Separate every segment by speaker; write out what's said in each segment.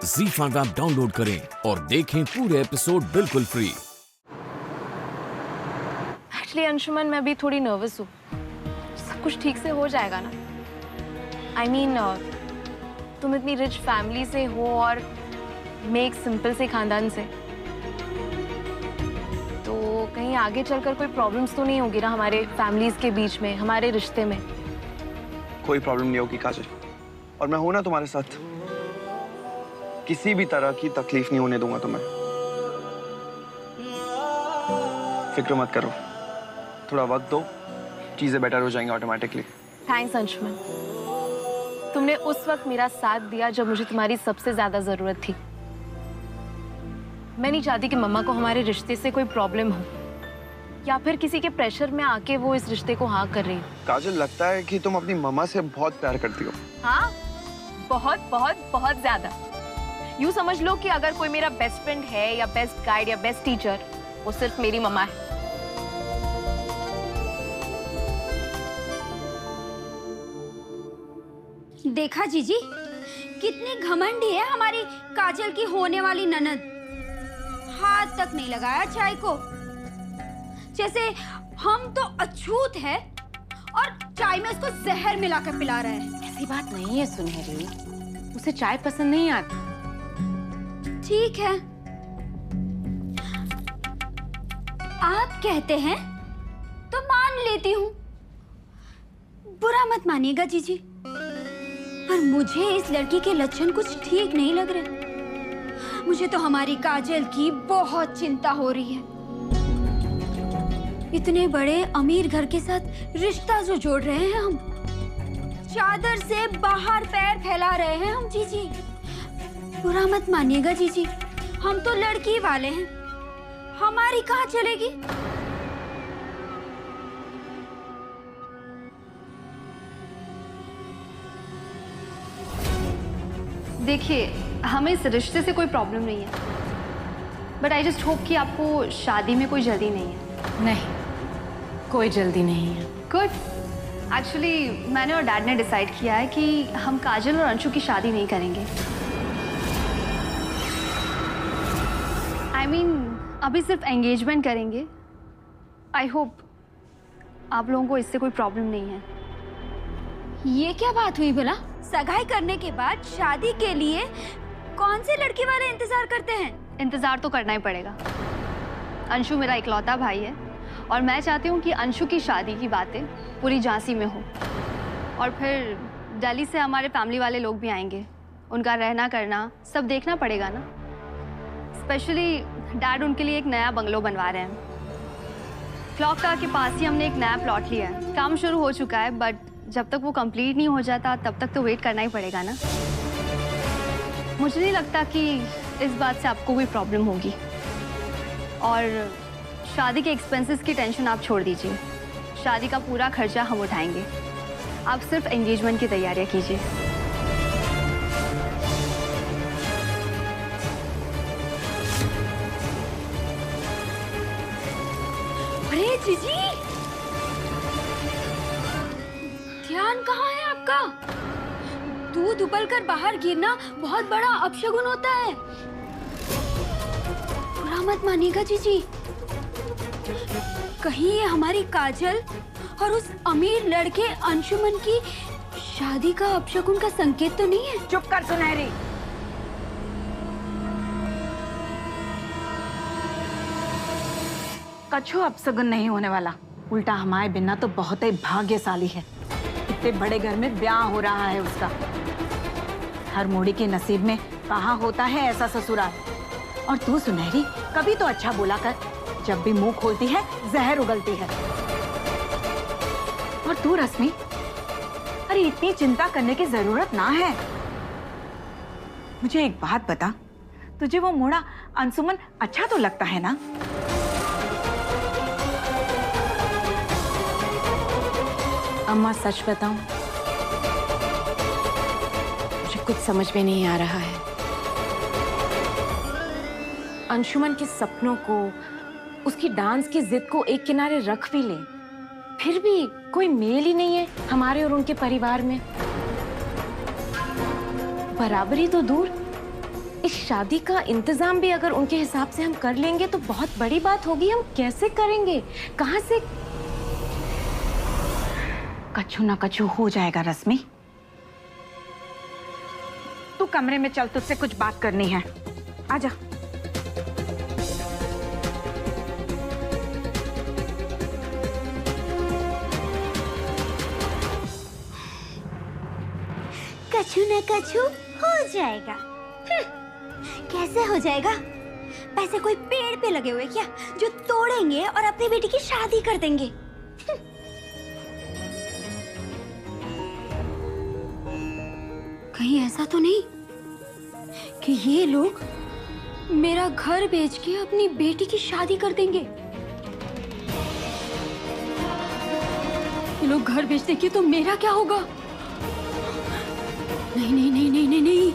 Speaker 1: ZEE5 app download करें और देखें पूरे एपिसोड बिल्कुल फ्री।
Speaker 2: एक्चुअली अंशुमन, मैं भी थोड़ी नर्वस हूँ। सब कुछ ठीक से हो जाएगा ना? I mean, तुम इतनी रिच फैमिली से हो और मैं एक सिंपल से खानदान से, तो कहीं आगे चलकर कोई प्रॉब्लम्स तो नहीं होगी ना हमारे फैमिलीज के बीच में, हमारे रिश्ते में?
Speaker 3: कोई प्रॉब्लम नहीं होगी काजल, और मैं हूं ना तुम्हारे साथ। किसी भी तरह की तकलीफ नहीं होने दूंगा तुम्हें। फिक्र मत करो, थोड़ा वक्त दो, चीजें बेटर हो जाएंगी ऑटोमेटिकली।
Speaker 2: थैंक्स अंशुमन, तुमने उस वक्त मेरा साथ दिया जब मुझे तुम्हारी सबसे ज्यादा जरूरत थी। मैं नहीं चाहती कि मम्मा को हमारे रिश्ते से कोई प्रॉब्लम हो, या फिर किसी के प्रेशर में आके वो इस रिश्ते को हाँ कर रही हो।
Speaker 3: काजल, लगता है कि तुम अपनी मम्मा से बहुत प्यार करती हो।
Speaker 2: हाँ, बहुत बहुत बहुत ज्यादा। यूँ समझ लो कि अगर कोई मेरा बेस्ट फ्रेंड है या बेस्ट गाइड या बेस्ट टीचर, वो सिर्फ मेरी मम्मा है।
Speaker 4: देखा जीजी, कितनी घमंडी है हमारी काजल की होने वाली ननद। हाथ तक नहीं लगाया चाय को, जैसे हम तो अछूत है और चाय में उसको जहर मिलाकर पिला रहे हैं।
Speaker 5: ऐसी बात नहीं है सुनहरी, उसे चाय पसंद नहीं आती।
Speaker 4: ठीक है, आप कहते हैं तो मान लेती हूँ, बुरा मत मानिएगा जीजी, पर मुझे इस लड़की के लक्षण कुछ ठीक नहीं लग रहे। मुझे तो हमारी काजल की बहुत चिंता हो रही है। इतने बड़े अमीर घर के साथ रिश्ता जो जोड़ रहे हैं हम, चादर से बाहर पैर फैला रहे हैं हम जीजी। बुरा मत मानिएगा जीजी, हम तो लड़की वाले हैं, हमारी कहाँ चलेगी।
Speaker 6: देखिए, हमें इस रिश्ते से कोई प्रॉब्लम नहीं है, बट आई जस्ट होप कि आपको शादी में कोई जल्दी नहीं है।
Speaker 5: नहीं, कोई जल्दी नहीं है।
Speaker 6: गुड। एक्चुअली मैंने और डैड ने डिसाइड किया है कि हम काजल और अंशु की शादी नहीं करेंगे। आई मीन, अभी सिर्फ एंगेजमेंट करेंगे। आई होप आप लोगों को इससे कोई प्रॉब्लम नहीं है।
Speaker 4: ये क्या बात हुई भला? सगाई करने के बाद शादी के लिए कौन से लड़की वाले इंतजार करते हैं?
Speaker 6: इंतजार तो करना ही पड़ेगा। अंशु मेरा इकलौता भाई है और मैं चाहती हूँ कि अंशु की शादी की बातें पूरी झांसी में हो, और फिर दिल्ली से हमारे फैमिली वाले लोग भी आएंगे। उनका रहना करना सब देखना पड़ेगा ना। स्पेशली डैड उनके लिए एक नया बंगलो बनवा रहे हैं। क्लॉक टावर के पास ही हमने एक नया प्लॉट लिया है। काम शुरू हो चुका है, बट जब तक वो कंप्लीट नहीं हो जाता तब तक तो वेट करना ही पड़ेगा ना। मुझे नहीं लगता कि इस बात से आपको कोई प्रॉब्लम होगी। और शादी के एक्सपेंसेस की टेंशन आप छोड़ दीजिए, शादी का पूरा खर्चा हम उठाएंगे। आप सिर्फ एंगेजमेंट की तैयारियां कीजिए।
Speaker 4: अरे जीजी, ध्यान कहाँ है आपका? दूध उबलकर बाहर गिरना बहुत बड़ा अपशगुन होता है। बुरा मत मानिएगा जीजी, कहीं ये हमारी काजल और उस अमीर लड़के अंशुमन की शादी का अपशगुन का संकेत तो नहीं है?
Speaker 5: चुप कर सुनहरी। कछु अपशगुन नहीं होने वाला, उल्टा हमारे बिना तो बहुत ही भाग्यशाली है। इतने बड़े घर में ब्याह हो रहा है उसका। हर मोड़ी के नसीब में कहाँ होता है ऐसा ससुराल। और तू सुनहरी, कभी तो अच्छा बोला कर, जब भी मुंह खोलती है जहर उगलती है। और तू रश्मि, अरे इतनी चिंता करने की जरूरत ना है। मुझे एक बात बता, तुझे वो मोड़ा अंशुमन अच्छा तो लगता है ना? अम्मा सच बताऊं, मुझे कुछ समझ में नहीं आ रहा है। अंशुमन के सपनों को, उसकी डांस की जिद को एक किनारे रख भी ले, फिर भी कोई मेल ही नहीं है हमारे और उनके परिवार में। बराबरी तो दूर,
Speaker 2: इस शादी का इंतजाम भी अगर उनके हिसाब से हम कर लेंगे तो बहुत बड़ी बात होगी। हम कैसे करेंगे, कहाँ से?
Speaker 5: कछु ना कछु हो जाएगा रश्मि। तू कमरे में चल, तुझसे कुछ बात करनी है। आजा।
Speaker 4: कछु न कछु हो जाएगा। कैसे हो जाएगा? पैसे कोई पेड़ पे लगे हुए क्या जो तोड़ेंगे और अपनी बेटी की शादी कर देंगे? कहीं ऐसा तो नहीं कि ये लोग मेरा घर बेच के अपनी बेटी की शादी कर देंगे? ये लोग घर बेच देंगे तो मेरा क्या होगा? नहीं नहीं नहीं नहीं नहीं नहीं,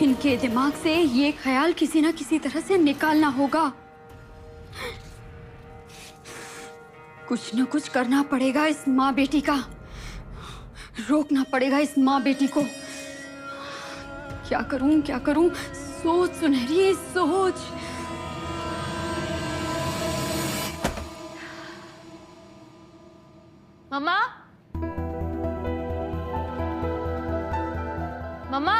Speaker 4: इनके दिमाग से ये ख्याल किसी ना किसी तरह से निकालना होगा। कुछ ना कुछ करना पड़ेगा इस माँ बेटी का, रोकना पड़ेगा इस माँ बेटी को। क्या करूं क्या करूं? सोच सुनहरी सोच।
Speaker 2: मम्मा, मम्मा,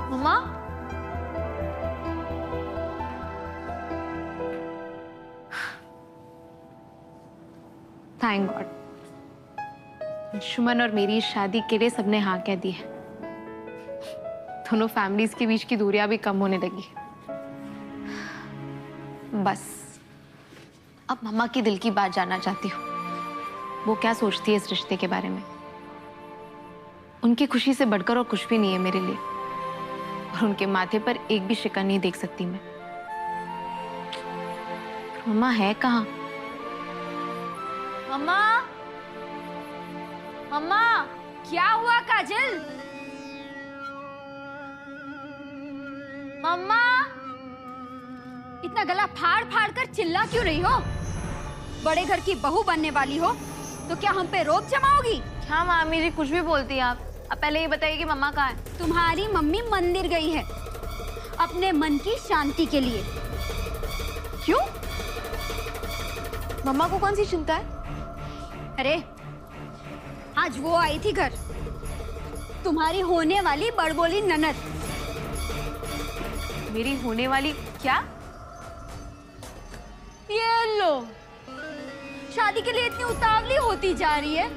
Speaker 2: मम्मा, थैंक गॉड अंशुमन और मेरी शादी के लिए सबने हाँ कह दी है। दोनों फैमिलीज के बीच की दूरियां भी कम होने लगी। बस अब मम्मा की दिल की बात जानना चाहती हूँ। वो क्या सोचती है इस रिश्ते के बारे में? उनकी खुशी से बढ़कर और कुछ भी नहीं है मेरे लिए, और उनके माथे पर एक भी शिकन नहीं देख सकती मैं। मम्मा है कहाँ? मम्मा, मम्मा,
Speaker 4: क्या हुआ काजल?
Speaker 2: मम्मा,
Speaker 4: इतना गला फाड़ फाड़ कर चिल्ला क्यों रही हो? बड़े घर की बहू बनने वाली हो तो क्या हम पे रोब जमाओगी?
Speaker 2: हाँ मामी जी, कुछ भी बोलती हैं आप। अब पहले ये बताइए कि मम्मा कहाँ है?
Speaker 4: तुम्हारी मम्मी मंदिर गई है अपने मन की शांति के लिए।
Speaker 2: क्यों? मम्मा को कौन सी चिंता है?
Speaker 4: अरे आज वो आई थी घर, तुम्हारी होने वाली बड़बोली ननद।
Speaker 2: मेरी होने वाली क्या?
Speaker 4: ये लो, शादी के लिए इतनी उतावली होती जा रही है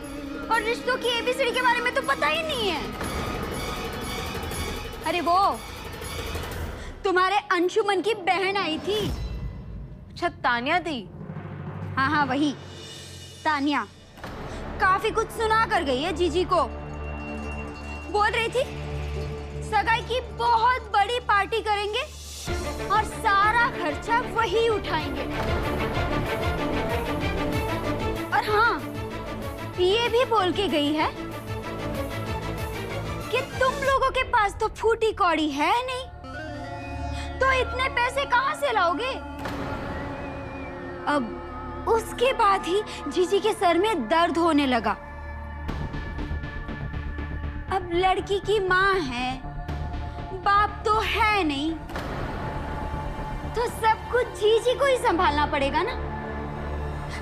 Speaker 4: और रिश्तों की एबीसीडी के बारे में तो पता ही नहीं है। अरे वो तुम्हारे अंशुमन की बहन आई थी।
Speaker 2: अच्छा, तानिया दी?
Speaker 4: हाँ हाँ वही तानिया। काफी कुछ सुना कर गई है जीजी को। बोल रही थी सगाई की बहुत बड़ी पार्टी करेंगे और सारा खर्चा वही उठाएंगे। और हाँ, ये भी बोल के गई है कि तुम लोगों के पास तो फूटी कौड़ी है नहीं, तो इतने पैसे कहाँ से लाओगे? अब उसके बाद ही जीजी के सर में दर्द होने लगा। अब लड़की की माँ है, बाप तो है नहीं, तो सब कुछ जीजी को ही संभालना पड़ेगा ना।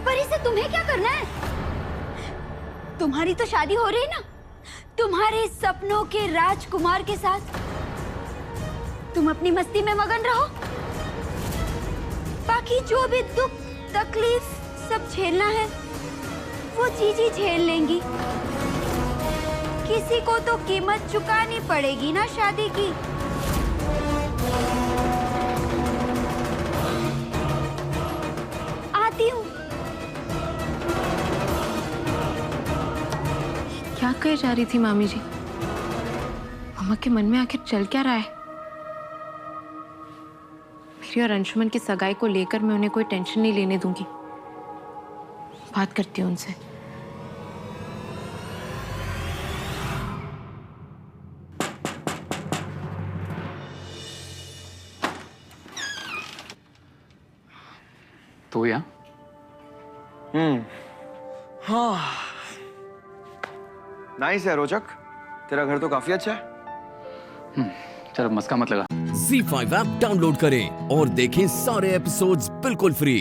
Speaker 4: पर इसे तुम्हें क्या करना है? तुम्हारी तो शादी हो रही है ना, तुम्हारे सपनों के राजकुमार के साथ। तुम अपनी मस्ती में मगन रहो, बाकी जो भी दुख तकलीफ सब झेलना है वो जीजी झेल लेंगी। किसी को तो कीमत चुकानी पड़ेगी ना शादी की। आती हूँ।
Speaker 2: क्या कहे जा रही थी मामी जी? मम्मा के मन में आखिर चल क्या रहा है? मेरी और अंशुमन की सगाई को लेकर मैं उन्हें कोई टेंशन नहीं लेने दूंगी। बात करती हूँ उनसे।
Speaker 7: तो या
Speaker 3: हाँ, नाइस है रोचक, तेरा घर तो काफी अच्छा है।
Speaker 7: चलो मस्का मत लगा।
Speaker 1: Z5 ऐप डाउनलोड करें और देखें सारे एपिसोड्स बिल्कुल फ्री।